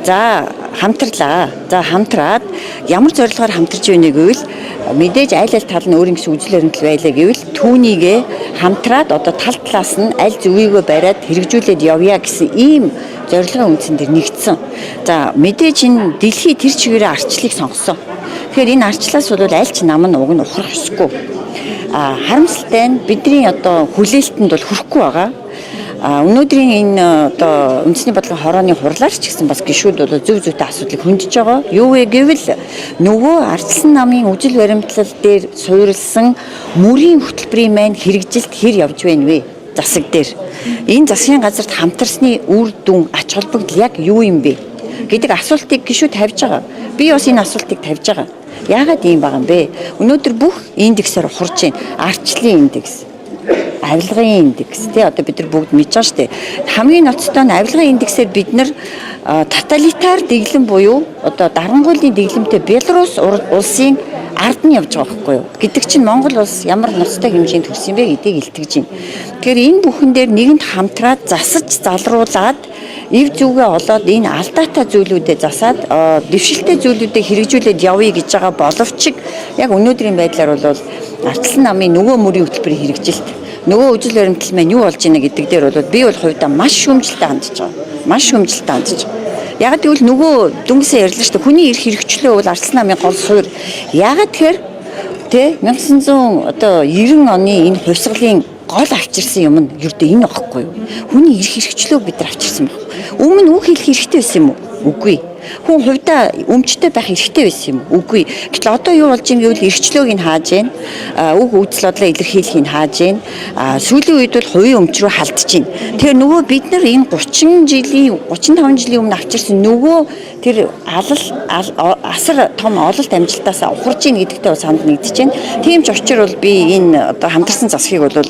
За хамтарлаа. За хамтраад ямар зорилгоор хамтарч байна гэвэл мэдээж аль тал нь өөрийн гэсэн үзэл баримтлал байлаа гэвэл түүнийгээ хамтраад одоо тал талаас нь аль зөвийгөө бариад хэрэгжүүлээд явъя гэсэн ийм зорилгын үндсэн дээр нэгдсэн. За мэдээж энэ дэлхий тэр чигээрээ арчлыг сонгосон. Тэгэхээр энэ арчлаас бол аль ч нам нь уг нь ухрах ёсгүй. Харамсалтай нь бидний одоо хүлээлтэнд бол хүрэхгүй байгаа. Өнөөдрийн энэ одоо үндэсний бодлогын хорооны хурлаар ч гэсэн бас гишүүд бол зөв зөвтэй асуудлыг хөндөж байгаа. Юу вэ гэвэл нөгөө ардчилсан намын үжил баримтлал дээр суурилсан мөрийн хөтөлбөрийн маань хэрэгжилт хэр явж байна вэ? Засаг дээр. Энэ засгийн газарт хамтарсны үр дүн ач холбогдол яг юу юм бэ гэдэг асуултыг гишүүд тавьж байгаа. Би бас энэ асуултыг тавьж байгаа. Яагаад ийм байгаа юм бэ? Өнөөдөр бүх индексээр ухарч байна. Ардчлалын индекс, авилгын индекс тий одоо бид нар бүгд мэдж байгаа шүү дээ. Хамгийн ноцтой нь авилгын индексээр бид нар тоталитар дэглэм буюу одоо дарангуйлын дэглэмтэй Беларусь улсын ард нь явж байгаа байхгүй юу? Гэдэг чинь Монгол улс ямар ноцтой хэмжээнд төрсөн бэ гэдгийг илтгэж байна. Тэгэхээр энэ бүхэн дээр нэгэнд хамтраад засаж залруулад эв зүгээ олоод энэ алдаатай зүйлүүдэд засаад дэвшилтэй зүйлүүдийг хэрэгжүүлээд явъя гэж байгаа боловч яг өнөөдрийн байдлаар бол ардчилсан намын нөгөө мөрийн хөтөлбөрийн хэрэгжилт нөгөө үжил баримтлал маань юу болж байна гэдэг дээр бол би бол хувьдаа маш шүүмжлэлтэй хандж байгаа. Маш шүүмжлэлтэй хандж байгаа. Яг тэгвэл нөгөө дүнгийн ярьлаа шүү дээ. Хүний эрх хэрэгчлөө бол ардчилсан намын гол суурь. Ягаад тэгэхээр тэ 1990 оны энэ хувьсгалын гол авчирсан юм нь ердөө энэ багхгүй юу? Хүний эрх хэрэгчлөө бид нар авчирсан баг. Өмнө үг хэлэх хэрэгтэй байсан юм уу? Үгүй. Хүн хувьдаа өмчтэй байх хэрэгтэй байсан юм уу? Үгүй. Гэтэл одоо юу болж юм гэвэл эрхчлөөг нь хааж байна. Үг үзэл бодлоо илэрхийлэхийг хааж байна. Сүүлийн үед бол хувийн өмч рүү халдж байна. Тэгэхээр нөгөө бид нар энэ 35 жилийн өмнө авчирсан нөгөө тэр асар том ололт амжилтаас ухарж ийн гэдэгтээ санд нэгдэж байна. Тийм ч учраас бол би энэ одоо хамтарсан засгийг бол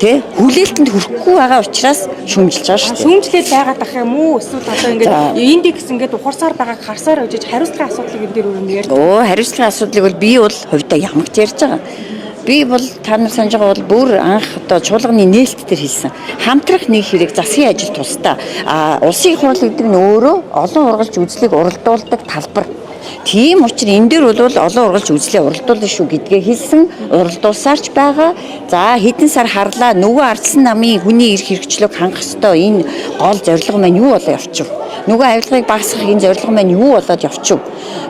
тэ хүлээлтэнд хүрэхгүй байгаа учраас шүүмжилж байгаа шүү дээ. Шүүмжлээд байгаад ах юм уу? Эсвэл одоо ингээд индекс ингээд ухарсаар байгааг харсаар өжиж хариуцлагын асуудлыг энэ дээр өрнө ярьж. Хариуцлагын асуудлыг бол би бол хувьдаа ямагт ярьж байгаа. Би бол та нар санаж байгаа бол бүр анх одоо чуулганы нээлт дээр хэлсэн. Хамтрах нэг хэрэг засгийн ажил тусдаа улсын хурал гэдэг нь өөрөө олон ургалж үзлийг уралдуулдаг талбар. Тийм учраас энэ дээр бол олон ургалж үзлээ уралдуулна шүү гэдгээ хэлсэн, уралдуулсаарч байгаа. За хэдэн сар харлаа нөгөө ардчилсан намын хүний эрх хэрэгчлөөг хангах ёстой энэ гол зорилго маань юу болоо явчих. Нөгөө авилгыг багасгах энэ зорилго маань юу болоод явчих.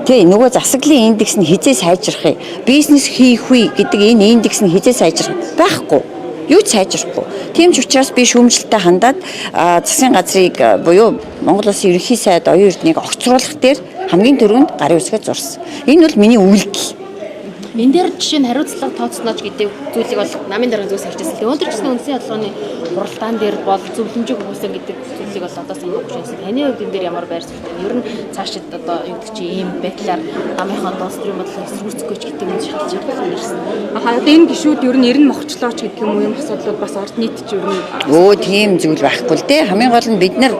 Тэ нөгөө засаглалын индекс нь хизээ сайжрах юм. Бизнес хийх үе гэдэг энэ индекс нь хизээ сайжрах байхгүй. Юу ч сайжрахгүй. Тийм ч учраас би шүүмжлэлтэй хандаад засгийн газрыг буюу Монгол Улсын ерөнхий сайд оюун эрднийг огцруулах дээр хамгийн түрүүнд гарын үсгээ зурсан. Энэ бол миний үйлдэл. Энэ дээр жишээ нь хариуцлага тооцнооч гэдэг зүйлийг бол намын дарга зүйлс харж байсан. Өнөөдөр ч гэсэн үндэсний бодлогын хуралдаан дээр бол зөвлөмжийг өгсөн гэдэг зүйлийг бол одоо санах гэсэн. Таны хувьд энэ дээр ямар байр суурьтай? Ер нь цаашид одоо юу гэдэг чи ийм байдлаар намынхаа улс төрийн бодлогыг эсрүүцгөөч гэдэг юм шалтгаалж ирсэн. Одоо энэ гишүүд ер нь эрен мохчлооч гэдэг юм уу? Ийм асуудлууд бас орд нийтж ер нь тийм зүйл байхгүй л дээ. Хамгийн гол нь бид нар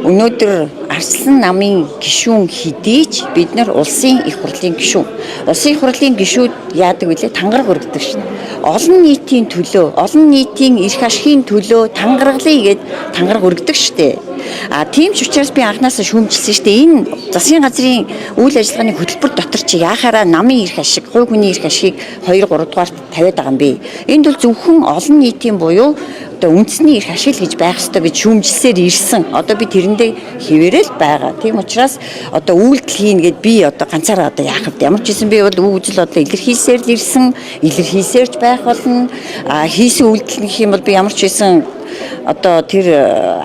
өнөөдөр ардчилсан намын гишүүн хэдийч бид нар улсын их хурлын гишүүн. Улсын их хурлын гишүүд яадаг вүлээ тангараг өргөдөг шин. Олон нийтийн төлөө, олон нийтийн эрх ашигын төлөө тангаргалъя гэд тангараг өргөдөг штэ. Тийм ч учраас би анханасаа шүүмжилсэн штэ. Энэ засгийн газрын үйл ажиллагааны хөтөлбөр дотор чи яхаараа намын эрх ашиг, хувь хүний эрх ашигыг 2 3 дугаарт тавиад байгаа юм бэ. Энд бол зөвхөн олон нийтийн буюу одоо үндэсний эрх ашиг гэж байх ёстой гэж шүүмжилсээр ирсэн. Одоо би тэрэндээ хിവэрэл байгаа. Тийм учраас одоо үйлдэл хийн гэд би одоо ганцаараа одоо яах вэ? Ямар ч гэсэн би бол үзэл бодлоо илэрхийлсээр л ирсэн, илэрхийлсээрч байх болно. Хийсэн үйлдэл гэх юм бол би ямар ч байсан одоо тэр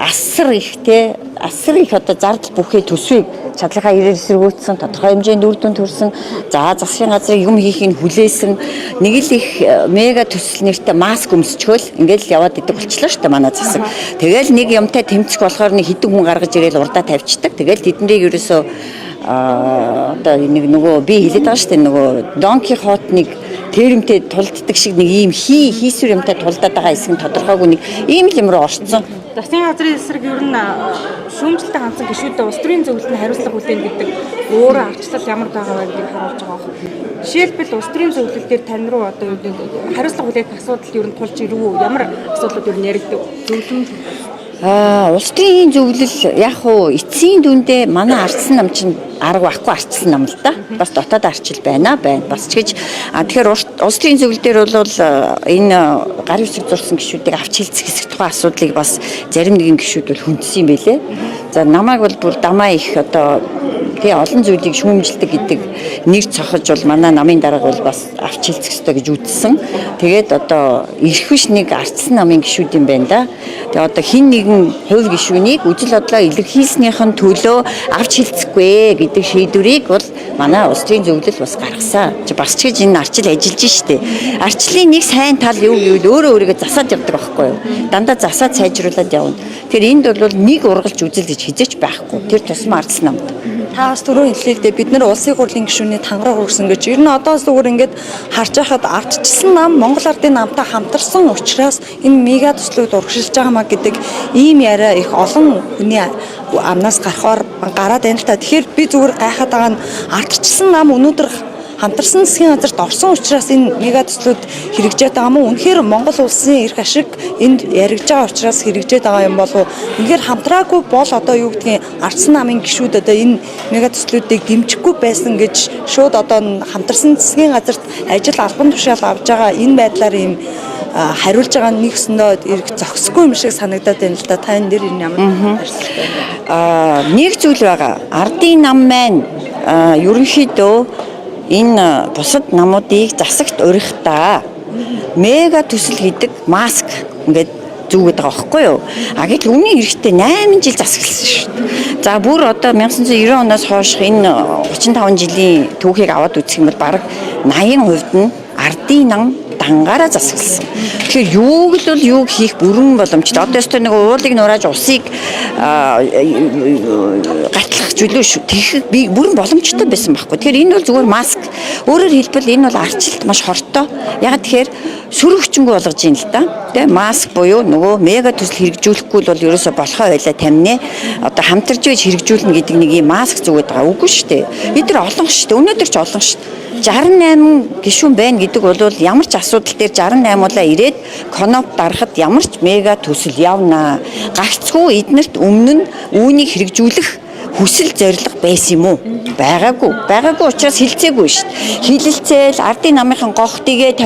асар их одоо зардал бүхий төсвийг чадлынхаа ирээр эсэргүүцсэн, тодорхой хэмжээнд үр дүн төрсөн. За засгийн газрын юм хийхийг хүлээсэн. Нэг л их мега төсөл нэртэй маск өмсчөөл ингээд л яваад идэг болчихлоо шүү дээ манай засаг. Тэгэл нэг юмтай тэмцэх болохоор нэг хідэн хүн гаргаж ирээл урдаа тавьчихдаг. Тэгэл тэднийг ерөөсөө одоо нэг нөгөө би хэлээд байгаа шүү дээ нөгөө Дон Кихотныг тэрэмтэй тулддаг шиг нэг ийм хийсвэр юмтай тулдаад байгаа хэсэг нь тодорхойгүй нэг ийм л юм руу орцсон. Засгийн газрын эсрэг ер нь шүүмжлэлтэй хандсан гишүүдээ улс төрийн зөвлөлтөнд хариуцлага хүлээн гэдэг өөрөө арчлал ямар байгаа вэ гэдгийг харуулж байгаа юм. Жишээлбэл улс төрийн зөвлөлт дээр тань руу одоо юу гэдэг хариуцлага хүлээх асуудал ер нь тулж ирв үү? Ямар асуудлууд ер нь яригдав? Зөвлөмж Улс төрийн зөвлөл яг уу эцсийн дүндээ манай ардсан нам чинь арга байхгүй ардсан нам л да. Бас дотоод арчил байна. Бас ч гэж тэгэхээр улс төрийн зөвлөл дээр бол энэ гар үсэг зурсан гишүүдийг авч хэлцэх хэсэг тухайн асуудлыг бас зарим нэгэн гишүүд бол хүндсэн юм байлээ. За намайг бол бүр дамаа их одоо олон зүйлийг шүүмжилдэг гэдэг нэр цохож бол манай намын дарга бол бас авч хэлцэх ёстой гэж үзсэн. Тэгээд одоо ирэх биш нэг ардсан намын гишүүд юм байна да. Тэгээд одоо хин нэгэн хувь гишүүнийг үжил бодлоо илэрхийлснийхэн төлөө авч хэлцэхгүй гэдэг шийдвэрийг бол манай улс төрийн зөвлөл бас гаргасан. Бас ч гэж энэ арчил ажиллаж штэ. Арчлын нэг сайн тал юу гэвэл өөрийгөө засаад явдаг байхгүй юу? Дандаа засаад сайжруулад явна. Тэгэхээр энд бол нэг ургалж үзэл гэж хизээч байхгүй. Тэр тусмаа ардсан намд. Та бас түрүү хэллээ бид нар улсын хурлын гишүүний тангараг өргөсөн гэж ер нь одоо зүгээр ингээд харж байхад ардчилсан нам Монгол ардын намтай хамтарсан учраас энэ мега төслүүд урагшилж байгаамаа гэдэг ийм яриа их олон хүний амнаас гараад байна л та. Тэгэхээр би зүгээр гайхаад байгаа нь ардчилсан нам өнөөдөр хамтарсан засгийн газарт орсон учраас энэ мега төслүүд хэрэгжээд байгаа мó үнэхээр Монгол улсын эрх ашиг энд яригдж байгаа учраас хэрэгжээд байгаа юм болов уу? Үнэхээр хамтраагүй бол одоо юу гэдгийг ардсан намын гишүүд одоо энэ мега төслүүдийг дэмжихгүй байсан гэж шууд одоо хамтарсан засгийн газарт ажил албан тушаал авж байгаа энэ байдлаар ийм хариулж байгаа нэгсэндээ эрг зохисгүй юм шиг санагдаад байна л да. Та энэ дээр ямар нэг зүйл байгаа. Ардын нам маань ерөнхийдөө энэ бусад намуудыг засагт урихдаа мега төсөл гэдэг маск ингээд зүүгээд байгаа байхгүй юу? Гэтэл үүний эрэхтэй 8 жил засагласан шүү дээ. За бүр одоо 1990 оноос хойш энэ 35 жилийн түүхийг аваад үзэх юм бол бараг 80% нь ардын нам дангаараа засагласан. Тэгэхээр юуг л бол юуг хийх бүрэн боломжтой. Одоо өстой нэг уулыг нурааж усыг гатлах зүйлөө шүү. Тэгэх би бүрэн боломжтой байсан байхгүй. Тэгэхээр энэ бол зүгээр маск. Өөрөөр хэлбэл энэ бол арчилт маш хортой. Яг тэгэхээр сүр хүчингүй болгож юм л да. Тэ маск буюу нөгөө мега төсөл хэрэгжүүлэхгүй бол ерөөсө болохоо байлаа таминэ. Одоо хамтарч байж хэрэгжүүлнэ гэдэг нэг юм маск зүгээд байгаа. Үгүй шүү дээ. Эдгээр олон шүү дээ. Өнөөдөр ч олон шүү дээ. 68 гишүүн байна гэдэг бол ямар ч асуудал дээр 68-уулаа ирээд коноп дарахад ямар ч мега төсөл явнаа. Гагцгүй эднэрт өмнө нь үүнийг хэрэгжүүлэх хүсэл зориг байсан юм уу? Байгаагүй учраас хилцээгүй шүү дээ. Хилэлцээл ардын намынхан гохтыгээ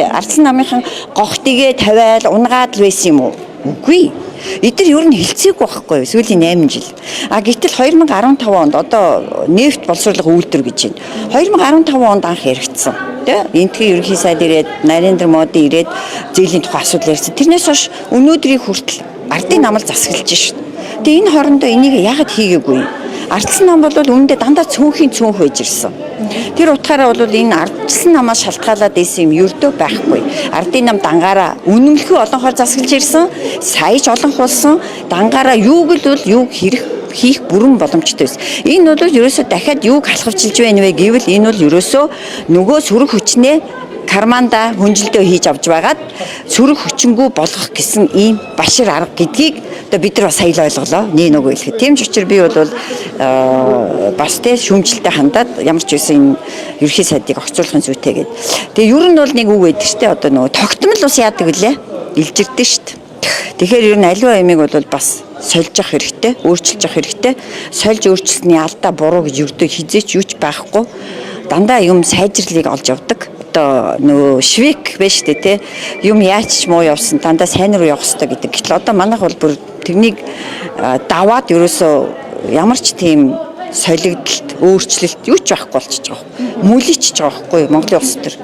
ардсан намынхан гохтыгээ тавиал унгаад л байсан юм уу? Үгүй. Эдгээр ер нь хилцээгүй байхгүй сүүлийн 8 жил. Гэтэл 2015 онд одоо нефт боловсруулах үйлдвэр гэж байна. 2015 онд анх яригдсан. Тэ? Энтхийн ерөнхий сайд ирээд Нарендра Моди ирээд зээлийн тухай асуудал ярьсан. Тэрнээс хойш өнөөдрийг хүртэл ардын намал засаглаж шүү дээ. Тэгээ энэ хоорондоо энийг яагаад хийгээгүй юм? Ардсан нам бол үүндээ дандаа цөөнхийн цөөнх байж ирсэн. Тэр утгаараа бол энэ ардсан намаас шалтгаалаад исэн юм ердөө байхгүй. Ардын нам дангаараа үнэмлэхүй олонхоор засаглаж ирсэн, саяж олон хулсан, дангаараа юуг л бол юуг хийх бүрэн боломжтой байсан. Энэ бол ерөөсөө дахиад юуг халахвчилж байна вэ гэвэл энэ бол ерөөсөө нөгөө сүрэг хүчнээ карманда хүнжилтөө хийж авч байгаад сүрэг хүчингүү болгох гэсэн ийм башир арга гэдгийг одоо бид нар бас сая л ойлголоо. Нөгөө хэлэхэд. Тийм ч учраас би бол бас тэ шүүмжлэлтэй хандаад ямар ч байсан энэ ерхий сайдыг огцруулахын зүйтэй гээд. Тэгээ ер нь бол нэг үг байдаг штэ одоо нөгөө тогтмол ус яадаг вүлээ. Илжирдэ штэ. Тэгэхээр ер нь аливаа ямиг бол бас сольж явах хэрэгтэй, өөрчилж явах хэрэгтэй. Сольж өөрчилсөний алдаа буруу гэж ердөө хизээч юуч байхгүй. Дандаа юм сайжрлыг олж явдаг. Одоо нөгөө швек байж штэ те юм яач муу явсан дандаа сайн руу явах хэрэгтэй гэдэг. Гэтэл одоо манайх бол бүр тэрнийг даваад ерөөсөө ямар ч тийм солигдолт, өөрчлөлт юу ч байхгүй болчихж байгаа. Мүлийчж байгаа байхгүй Монголын улс төр.